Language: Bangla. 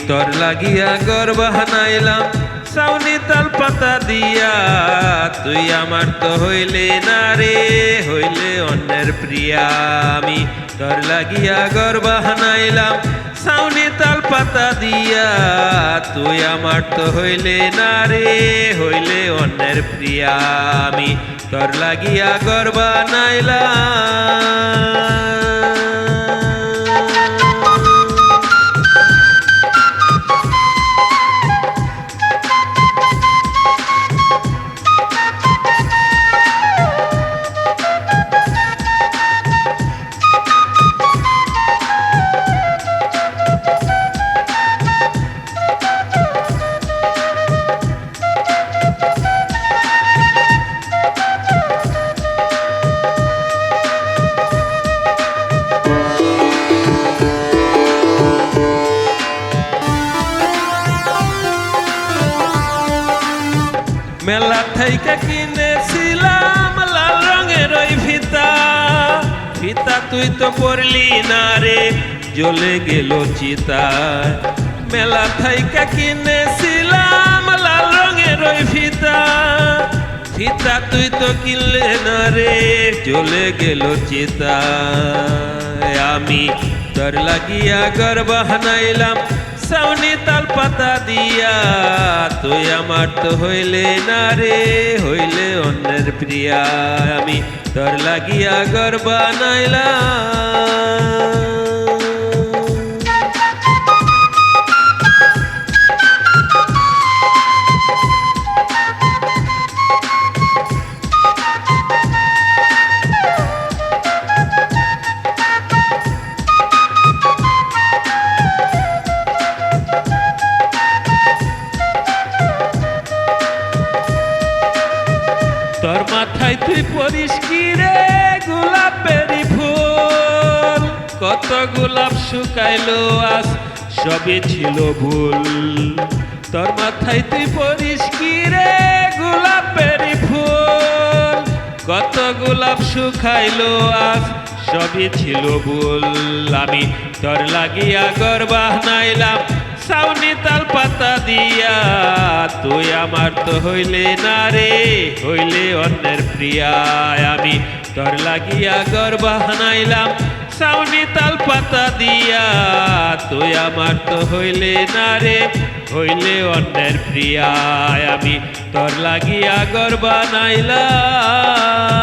তোর লাগিয়া ঘর বানাইলাম ছাউনি তাল পাতা দিয়া, তুই আমার তো হইলে না রে, হইলে অন্যের প্রিয়া। আমি তোর লাগিয়া ঘর বানাইলাম ছাউনি তাল পাতা দিয়া, তুই আমার তো হইলে না রে, হইলে অন্যের প্রিয়া। আমি তোর লাগিয়া ঘর বানাইলাম। মেলা থাইকা কিনেছিলাম লাল রঙের ওই ফিতা, ফিতা তুই তো পরলি না রে, জ্বলে গেল চিতা। মেলা থাইকা কিনেছিলাম লাল রঙের ওই ফিতা, ফিতা তুই তো কিনলে না রে, জ্বলে গেল চিতা। আমি তোর লাগিয়া ঘর বানাইলাম ছাউনি তাল পাতা দিয়া, তুই আমার তো হইলে না রে, হইলে অন্যের প্রিয়া। আমি তোর লাগিয়া ঘর বানাইলাম। তোর মাথায় তুই পরিস কি রে গোলাপেরই ফুল, কত গোলাপ শুকাইলো আজ সবই ছিল ভুল। তোর মাথায় তুই পরিস কি রে গোলাপেরই ফুল, কত গোলাপ শুকাইলো আজ সবই ছিল ভুল। আমি তোর লাগিয়া ঘর বানাইলাম ছাউনি তাল পাতা দিয়া, তুই আমার তো হইলে না রে, হইলে অন্যের প্রিয়া। আমি তোর লাগিয়া ঘর বানাইলাম ছাউনি তাল পাতা দিয়া, তুই আমার তো হইলে না রে, হইলে অন্যের প্রিয়া। আমি তোর লাগিয়া ঘর বানাইলাম।